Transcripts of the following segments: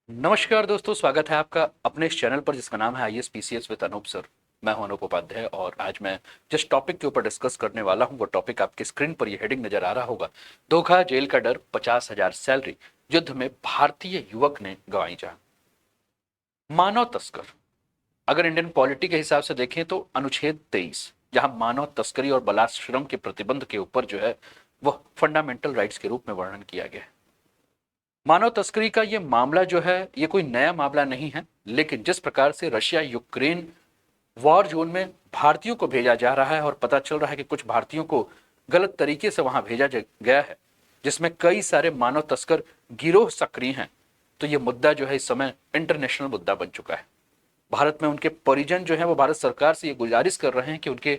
नमस्कार दोस्तों, स्वागत है आपका अपने इस चैनल पर जिसका नाम है IAS PCS with Anoop sir. मैं हूं अनूप उपाध्याय और आज मैं जिस टॉपिक के ऊपर डिस्कस करने वाला हूं वो टॉपिक आपके स्क्रीन पर ये हेडिंग नजर आ रहा होगा। धोखा, जेल का डर, 50,000 सैलरी, युद्ध में भारतीय युवक ने गंवाई जान। मानव तस्कर, अगर इंडियन पॉलिटी के हिसाब से देखें तो अनुच्छेद 23, जहां मानव तस्करी और बलात्श्रम के प्रतिबंध के ऊपर जो है वह फंडामेंटल राइट्स के रूप में वर्णन किया गया है। मानव तस्करी का ये मामला जो है ये कोई नया मामला नहीं है, लेकिन जिस प्रकार से रशिया यूक्रेन वॉर जोन में भारतीयों को भेजा जा रहा है और पता चल रहा है कि कुछ भारतीयों को गलत तरीके से वहां भेजा गया है, जिसमें कई सारे मानव तस्कर गिरोह सक्रिय हैं, तो ये मुद्दा जो है इस समय इंटरनेशनल मुद्दा बन चुका है। भारत में उनके परिजन जो है वो भारत सरकार से ये गुजारिश कर रहे हैं कि उनके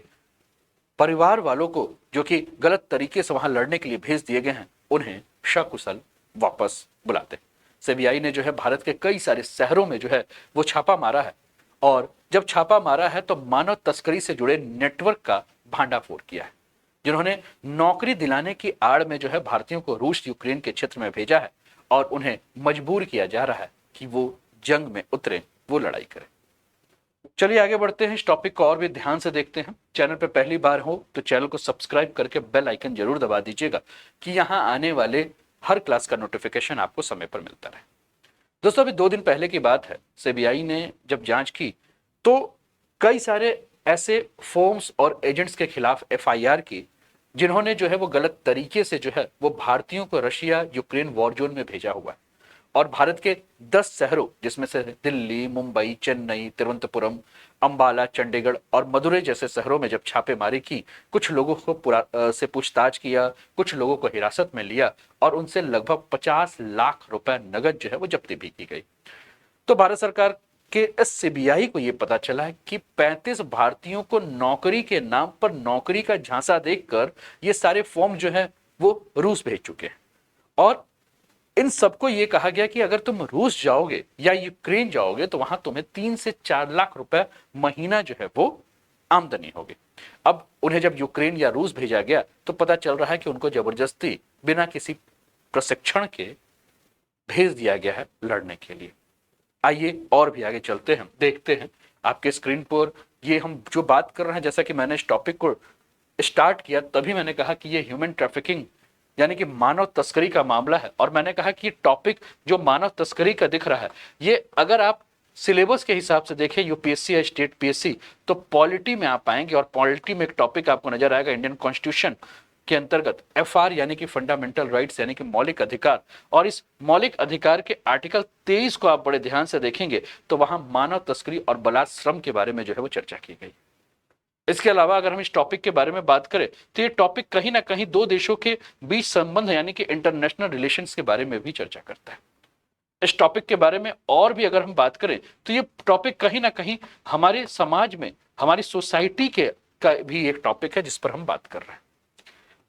परिवार वालों को जो कि गलत तरीके से वहां लड़ने के लिए भेज दिए गए हैं उन्हें सकुशल वापस बुलाते। सीबीआई ने जो है भारत के कई सारे शहरों में जो है वो छापा मारा है और जब छापा मारा है तो मानव तस्करी से जुड़े नेटवर्क का भांडाफोड़ किया है, जिन्होंने नौकरी दिलाने की आड़ में जो है भारतीयों को रूस यूक्रेन के क्षेत्र में भेजा है और उन्हें मजबूर किया जा रहा है कि वो जंग में उतरे, वो लड़ाई करें। चलिए आगे बढ़ते हैं, इस टॉपिक को और भी ध्यान से देखते हैं। चैनल पे पहली बार हो तो चैनल को सब्सक्राइब करके बेल आइकन जरूर दबा दीजिएगा कि यहां आने वाले हर क्लास का नोटिफिकेशन आपको समय पर मिलता रहे। दोस्तों, अभी 2 दिन पहले की बात है, सीबीआई ने जब जांच की तो कई सारे ऐसे फर्म्स और एजेंट्स के खिलाफ एफआईआर की जिन्होंने जो है वो गलत तरीके से जो है वो भारतीयों को रशिया यूक्रेन वॉर जोन में भेजा हुआ है। और भारत के 10 शहरों जिसमें से दिल्ली, मुंबई, चेन्नई, तिरुवनंतपुरम, अंबाला, चंडीगढ़ और मदुरई जैसे शहरों में जब छापेमारी की, कुछ लोगों को से पूछताछ किया, कुछ लोगों को हिरासत में लिया और उनसे लगभग 50 लाख रुपए नगद जो है वो जब्ती भी की गई। तो भारत सरकार के इस सीबीआई को यह पता चला है कि 35 भारतीयों को नौकरी के नाम पर नौकरी का झांसा देकर ये सारे फॉर्म जो है वो रूस भेज चुके हैं। और इन सबको यह कहा गया कि अगर तुम रूस जाओगे या यूक्रेन जाओगे तो वहां तुम्हें 3 से 4 लाख रुपए महीना जो है वो आमदनी होगी। अब उन्हें जब यूक्रेन या रूस भेजा गया तो पता चल रहा है कि उनको जबरदस्ती बिना किसी प्रशिक्षण के भेज दिया गया है लड़ने के लिए। आइए और भी आगे चलते हैं, देखते हैं आपके स्क्रीन पर ये हम जो बात कर रहे हैं। जैसा कि मैंने इस टॉपिक को स्टार्ट किया तभी मैंने कहा कि ये ह्यूमन ट्रैफिकिंग यानी कि मानव तस्करी का मामला है और मैंने कहा कि ये टॉपिक जो मानव तस्करी का दिख रहा है ये अगर आप सिलेबस के हिसाब से देखें यूपीएससी या स्टेट पीएससी तो पॉलिटी में आप पाएंगे और पॉलिटी में एक टॉपिक आपको नजर आएगा इंडियन कॉन्स्टिट्यूशन के अंतर्गत एफआर यानी कि फंडामेंटल राइट्स यानी कि मौलिक अधिकार। और इस मौलिक अधिकार के आर्टिकल 23 को आप बड़े ध्यान से देखेंगे तो वहां मानव तस्करी और बलात्श्रम के बारे में जो है वो चर्चा की गई। इसके अलावा अगर हम इस टॉपिक के बारे में बात करें तो ये टॉपिक कहीं ना कहीं दो देशों के बीच संबंध यानी कि इंटरनेशनल रिलेशंस के बारे में भी चर्चा करता है। इस टॉपिक के बारे में और भी अगर हम बात करें तो ये टॉपिक कहीं ना कहीं हमारे समाज में हमारी सोसाइटी के का भी एक टॉपिक है जिस पर हम बात कर रहे हैं।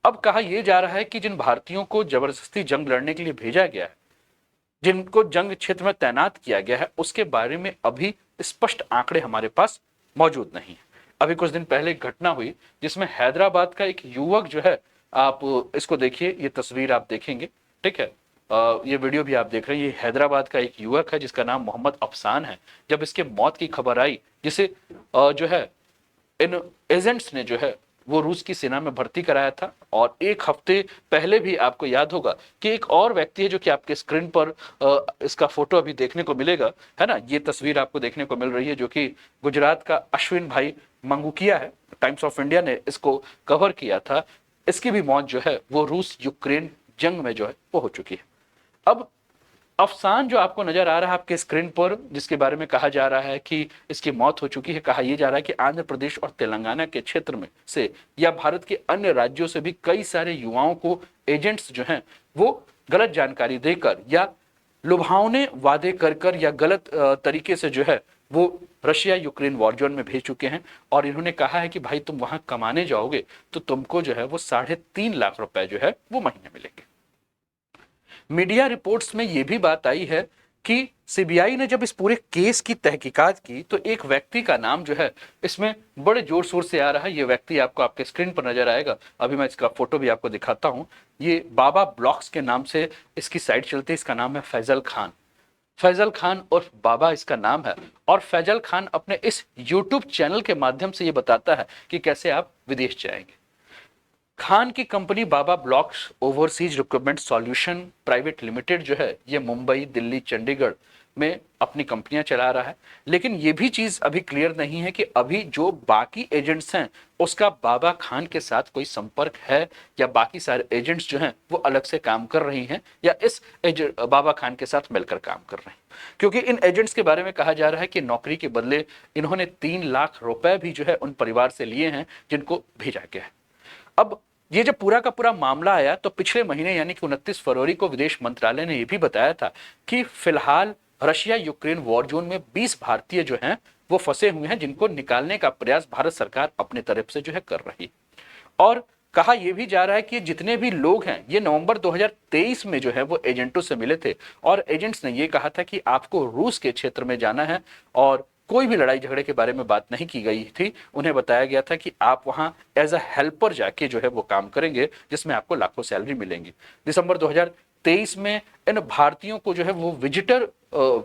अब कहा यह जा रहा है कि जिन भारतीयों को जबरदस्ती जंग लड़ने के लिए भेजा गया है, जिनको जंग क्षेत्र में तैनात किया गया है, उसके बारे में अभी स्पष्ट आंकड़े हमारे पास मौजूद नहीं है। अभी कुछ दिन पहले एक घटना हुई जिसमें हैदराबाद का एक युवक जो है, आप इसको देखिए, ये तस्वीर आप देखेंगे, ठीक है, ये वीडियो भी आप देख रहे हैं, ये हैदराबाद का एक युवक है जिसका नाम मोहम्मद अफसान है। जब इसके मौत की खबर आई, जिसे जो है इन एजेंट्स ने जो है वो रूस की सेना में भर्ती कराया था, और एक हफ्ते पहले भी आपको याद होगा कि एक और व्यक्ति है जो कि आपके स्क्रीन पर इसका फोटो अभी देखने को मिलेगा, है ना, ये तस्वीर आपको देखने को मिल रही है, जो कि गुजरात का अश्विन भाई मंगूकिया है। टाइम्स ऑफ इंडिया ने इसको कवर किया था। इसकी भी मौत जो है वो रूस यूक्रेन जंग में जो है वो हो चुकी है। अब अफसान जो आपको नजर आ रहा है आपके स्क्रीन पर, जिसके बारे में कहा जा रहा है कि इसकी मौत हो चुकी है, कहा यह जा रहा है कि आंध्र प्रदेश और तेलंगाना के क्षेत्र में से या भारत के अन्य राज्यों से भी कई सारे युवाओं को एजेंट्स जो हैं वो गलत जानकारी देकर या लुभावने वादे कर कर या गलत तरीके से जो है वो रशिया यूक्रेन वॉर जोन में भेज चुके हैं। और इन्होंने कहा है कि भाई तुम वहां कमाने जाओगे तो तुमको जो है वो 3.5 लाख रुपए जो है वो महीने मिलेंगे। मीडिया रिपोर्ट्स में यह भी बात आई है कि सीबीआई ने जब इस पूरे केस की तहकीकात की तो एक व्यक्ति का नाम जो है इसमें बड़े जोर शोर से आ रहा है। ये व्यक्ति आपको आपके स्क्रीन पर नजर आएगा, अभी मैं इसका फोटो भी आपको दिखाता हूं। ये बाबा ब्लॉग्स के नाम से इसकी साइट चलती है, इसका नाम है फैजल खान। फैजल खान और बाबा इसका नाम है। और फैजल खान अपने इस यूट्यूब चैनल के माध्यम से ये बताता है कि कैसे आप विदेश जाएंगे। खान की company Baba blocks overseas recruitment solution private limited जो है ये मुंबई, दिल्ली, चंडीगढ़ में अपनी कंपनियां चला रहा है। लेकिन ये भी चीज अभी क्लियर नहीं है कि अभी जो बाकी एजेंट्स हैं उसका बाबा खान के साथ कोई संपर्क है, या बाकी सारे एजेंट्स जो हैं वो अलग से काम कर रही हैं, या इस बाबा खान के साथ मिलकर काम कर रहे हैं। क्योंकि इन एजेंट्स के बारे में कहा जा रहा है कि नौकरी के बदले इन्होंने 3 लाख रुपए भी जो है उन परिवार से लिए हैं जिनको भेजा गया है। अब ये जब पूरा का पूरा मामला आया तो पिछले महीने यानी कि 29 फरवरी को विदेश मंत्रालय ने यह भी बताया था कि फिलहाल रशिया यूक्रेन वॉर जोन में 20 भारतीय जो हैं वो फंसे हुए हैं, जिनको निकालने का प्रयास भारत सरकार अपने तरफ से जो है कर रही। और कहा यह भी जा रहा है कि जितने भी लोग हैं ये नवंबर 2023 में जो है वो एजेंटों से मिले थे, और एजेंट्स ने ये कहा था कि आपको रूस के क्षेत्र में जाना है, और कोई भी लड़ाई झगड़े के बारे में बात नहीं की गई थी। उन्हें बताया गया था कि आप वहां एज अ हेल्पर जाके जो है वो काम करेंगे, जिसमें आपको लाखों सैलरी मिलेंगी। दिसंबर 2023 में इन भारतीयों को जो है वो विजिटर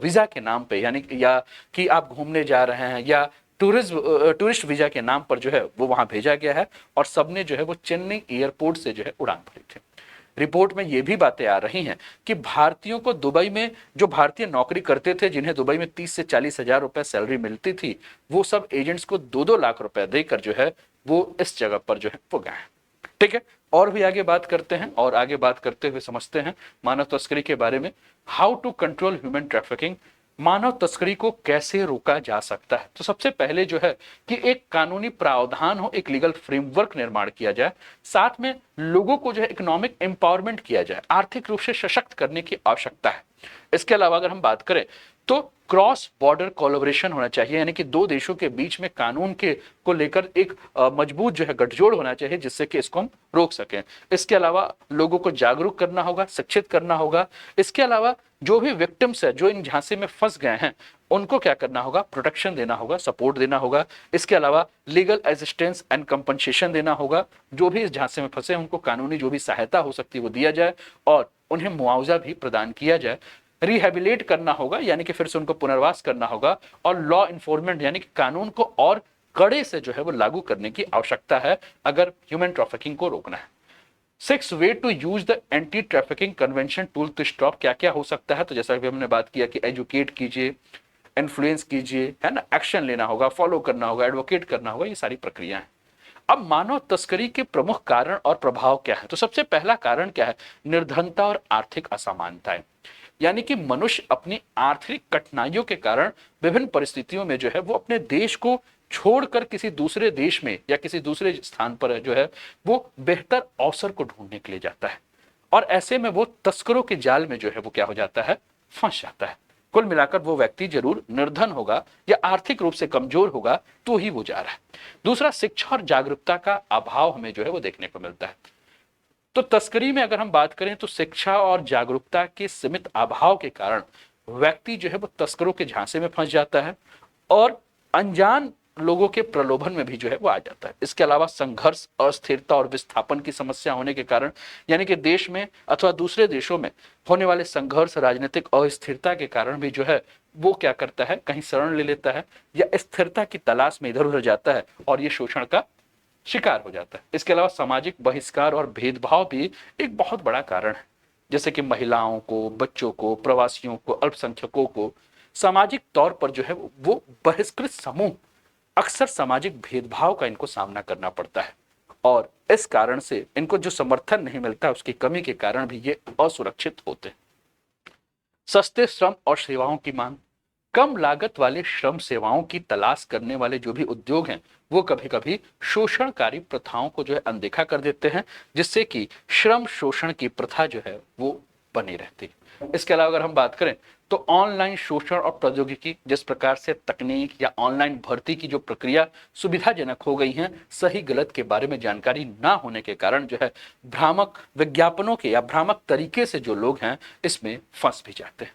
वीजा के नाम पे, यानी या कि आप घूमने जा रहे हैं, या टूरिस्ट वीजा के नाम पर जो है वो वहां भेजा गया है, और सबने जो है वो चेन्नई एयरपोर्ट से जो है उड़ान भरी थी। रिपोर्ट में ये भी बातें आ रही हैं कि भारतीयों को दुबई में जो भारतीय नौकरी करते थे, जिन्हें दुबई में 30 से 40 हजार रुपए सैलरी मिलती थी, वो सब एजेंट्स को 2-2 लाख रुपए देकर जो है वो इस जगह पर जो है वो गए। ठीक है, और भी आगे बात करते हैं, और आगे बात करते हुए समझते हैं मानव तस्करी के बारे में। How to control human trafficking, मानव तस्करी को कैसे रोका जा सकता है। तो सबसे पहले जो है कि एक कानूनी प्रावधान हो, एक लीगल फ्रेमवर्क निर्माण किया जाए, साथ में लोगों को जो है इकोनॉमिक एम्पावरमेंट किया जाए, आर्थिक रूप से सशक्त करने की आवश्यकता है। इसके अलावा अगर हम बात करें तो क्रॉस बॉर्डर कोलैबोरेशन होना चाहिए, यानी कि दो देशों के बीच में कानून के को लेकर एक मजबूत जो है गठजोड़ होना चाहिए, जिससे कि इसको हम रोक सकें। इसके अलावा लोगों को जागरूक करना होगा, शिक्षित करना होगा। इसके अलावा जो भी विक्टिम्स है, जो इन झांसे में फंस गए हैं, उनको क्या करना होगा, प्रोटेक्शन देना होगा, सपोर्ट देना होगा। इसके अलावा लीगल असिस्टेंस एंड कंपनसेशन देना होगा। जो भी इस झांसे में फंसे उनको कानूनी जो भी सहायता हो सकती है वो दिया जाए, और उन्हें मुआवजा भी प्रदान किया जाए। रिहेबिलिट करना होगा, यानी कि फिर से उनको पुनर्वास करना होगा। और लॉ इन्फोर्समेंट, यानी कि कानून को और कड़े से जो है वो लागू करने की आवश्यकता है अगर ह्यूमन ट्रैफिकिंग को रोकना है। 6 way to use the anti trafficking convention tool to stop, क्या क्या हो सकता है। तो जैसा कि हमने बात किया कि एजुकेट कीजिए, इन्फ्लुएंस कीजिए, है ना, एक्शन लेना होगा, फॉलो करना होगा, एडवोकेट करना होगा, ये सारी प्रक्रिया है। अब मानव तस्करी के प्रमुख कारण और प्रभाव क्या है। तो सबसे पहला कारण क्या है, निर्धनता और आर्थिक असमानताएं, यानी कि मनुष्य अपनी आर्थिक कठिनाइयों के कारण विभिन्न परिस्थितियों में जो है वो अपने देश को छोड़कर किसी दूसरे देश में या किसी दूसरे स्थान पर जो है वो बेहतर अवसर को ढूंढने के लिए जाता है, और ऐसे में वो तस्करों के जाल में जो है वो क्या हो जाता है, फंस जाता है। कुल मिलाकर वो व्यक्ति जरूर निर्धन होगा या आर्थिक रूप से कमजोर होगा तो ही वो जा रहा है। दूसरा, शिक्षा और जागरूकता का अभाव हमें जो है वो देखने को मिलता है। तो तस्करी में अगर हम बात करें तो शिक्षा और जागरूकता के सीमित अभाव के कारण व्यक्ति जो है वो तस्करों के झांसे में फंस जाता है, और अनजान लोगों के प्रलोभन में भी जो है वो आ जाता है। इसके अलावा संघर्ष, अस्थिरता और विस्थापन की समस्या होने के कारण, यानी कि देश में अथवा दूसरे देशों में होने वाले संघर्ष, राजनीतिक अस्थिरता के कारण भी जो है वो क्या करता है, कहीं शरण ले लेता है या स्थिरता की तलाश में इधर उधर जाता है, और ये शोषण का शिकार हो जाता है। इसके अलावा सामाजिक बहिष्कार और भेदभाव भी एक बहुत बड़ा कारण है, जैसे कि महिलाओं को, बच्चों को, प्रवासियों को, अल्पसंख्यकों को सामाजिक तौर पर जो है वो बहिष्कृत समूह, अक्सर सामाजिक भेदभाव का इनको सामना करना पड़ता है, और इस कारण से इनको जो समर्थन नहीं मिलता उसकी कमी के कारण भी ये असुरक्षित होते हैं। सस्ते श्रम और सेवाओं की मांग, कम लागत वाले श्रम सेवाओं की तलाश करने वाले जो भी उद्योग हैं वो कभी कभी शोषणकारी प्रथाओं को जो है अनदेखा कर देते हैं, जिससे कि श्रम शोषण की प्रथा जो है वो बनी रहती है। इसके अलावा अगर हम बात करें तो ऑनलाइन शोषण और प्रौद्योगिकी, जिस प्रकार से तकनीक या ऑनलाइन भर्ती की जो प्रक्रिया सुविधाजनक हो गई है, सही गलत के बारे में जानकारी ना होने के कारण जो है भ्रामक विज्ञापनों के या भ्रामक तरीके से जो लोग हैं इसमें फंस भी जाते हैं।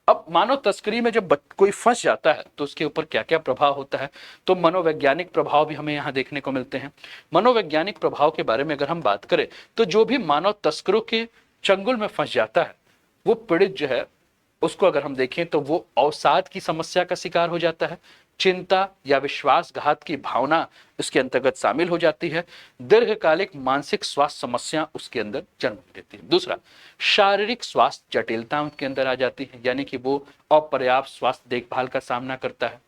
अब मानव तस्करी में जब कोई फंस जाता है तो उसके ऊपर क्या क्या प्रभाव होता है, तो मनोवैज्ञानिक प्रभाव भी हमें यहाँ देखने को मिलते हैं। मनोवैज्ञानिक प्रभाव के बारे में अगर हम बात करें तो जो भी मानव तस्करों के चंगुल में फंस जाता है वो पीड़ित जो है उसको अगर हम देखें तो वो अवसाद की समस्या का शिकार हो जाता है, चिंता या विश्वासघात की भावना उसके अंतर्गत शामिल हो जाती है, दीर्घकालिक मानसिक स्वास्थ्य समस्या उसके अंदर जन्म लेती है। दूसरा, शारीरिक स्वास्थ्य जटिलता उनके अंदर आ जाती है, यानी कि वो अपर्याप्त स्वास्थ्य देखभाल का सामना करता है,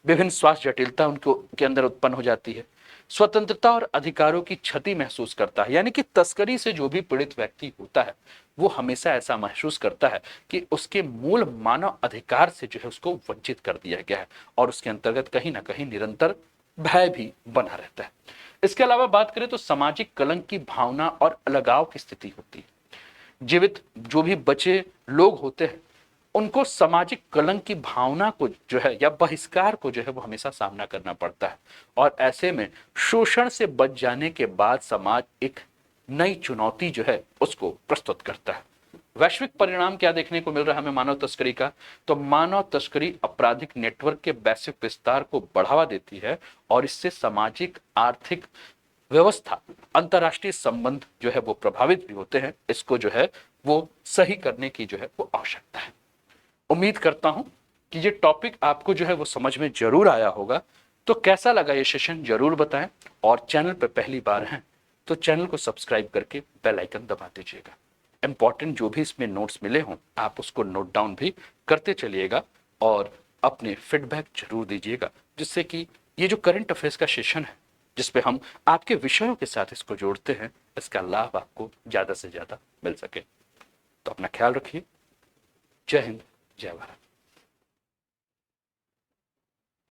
विभिन्न स्वास्थ्य जटिलता उनको के अंदर उत्पन्न हो जाती है, स्वतंत्रता और अधिकारों की क्षति महसूस करता है, यानी कि तस्करी से जो भी पीड़ित व्यक्ति होता है वो हमेशा ऐसा महसूस करता है कि उसके मूल मानव अधिकार से जो है उसको वंचित कर दिया गया है, और उसके अंतर्गत कहीं ना कहीं निरंतर भय भी बना रहता है। इसके अलावा बात करें तो सामाजिक कलंक की भावना और अलगाव की स्थिति होती है। जीवित जो भी बचे लोग होते हैं उनको सामाजिक कलंक की भावना को जो है या बहिष्कार को जो है वो हमेशा सामना करना पड़ता है, और ऐसे में शोषण से बच जाने के बाद समाज एक नई चुनौती जो है उसको प्रस्तुत करता है। वैश्विक परिणाम क्या देखने को मिल रहा है हमें मानव तस्करी का? तो मानव तस्करी आपराधिक नेटवर्क के वैश्विक विस्तार को बढ़ावा देती है, और इससे सामाजिक आर्थिक व्यवस्था, अंतरराष्ट्रीय संबंध जो है वो प्रभावित भी होते हैं। इसको जो है वो सही करने की जो है वो आवश्यकता है। उम्मीद करता हूं कि ये टॉपिक आपको जो है वो समझ में जरूर आया होगा। तो कैसा लगा ये सेशन जरूर बताएं, और चैनल पर पहली बार हैं तो चैनल को सब्सक्राइब करके बेल आइकन दबा दीजिएगा। इंपॉर्टेंट जो भी इसमें नोट्स मिले हों आप उसको नोट डाउन भी करते चलिएगा, और अपने फीडबैक जरूर दीजिएगा, जिससे कि ये जो करंट अफेयर्स का सेशन है जिसपे हम आपके विषयों के साथ इसको जोड़ते हैं, इसका लाभ आपको ज्यादा से ज्यादा मिल सके। तो अपना ख्याल रखिए। जय हिंद, जय भारत।